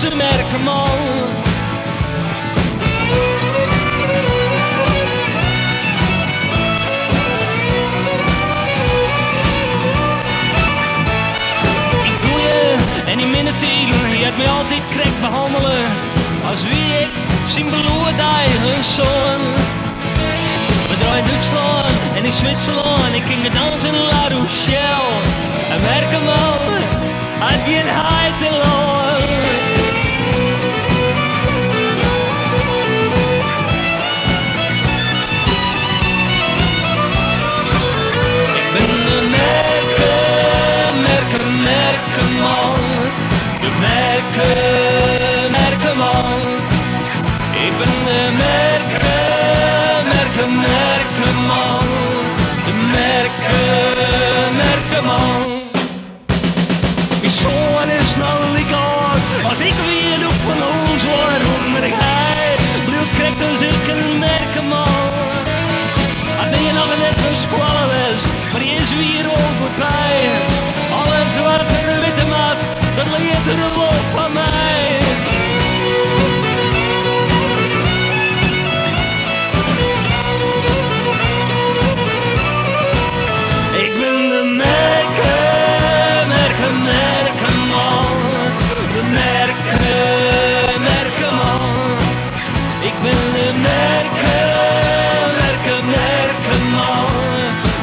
de merkenman. Ik doe je en die minnetiegel, je hebt mij altijd krek behandelen. Als wie ik zijn bloed eigen zoon. We draaien Duitsland en in Zwitserland, ik ging dansen in La Rochelle. En merkenman had geen heid te loon. Ik ben de merkenman. De merkenman. Ik ben de merkenman. De merkenman. Mijn zoon is nou lekker. Als ik weer loop van ons waarom ben ik hij. Bloed krijgt dus ik een merkenman. Had ben je nog net van squallen wist, maar die is weer ook goed bij. Alles wat er witte maat, dat leert er ook van mij. Ik ben de merkenman. De merkenman. Ik ben de merkenman.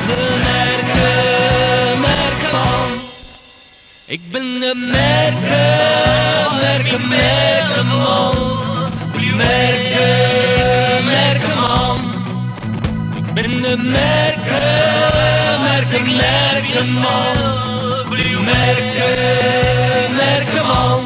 De merkenman. Ik ben de merkenman. De merkenman. Ik ben de merkenman. De merkenman.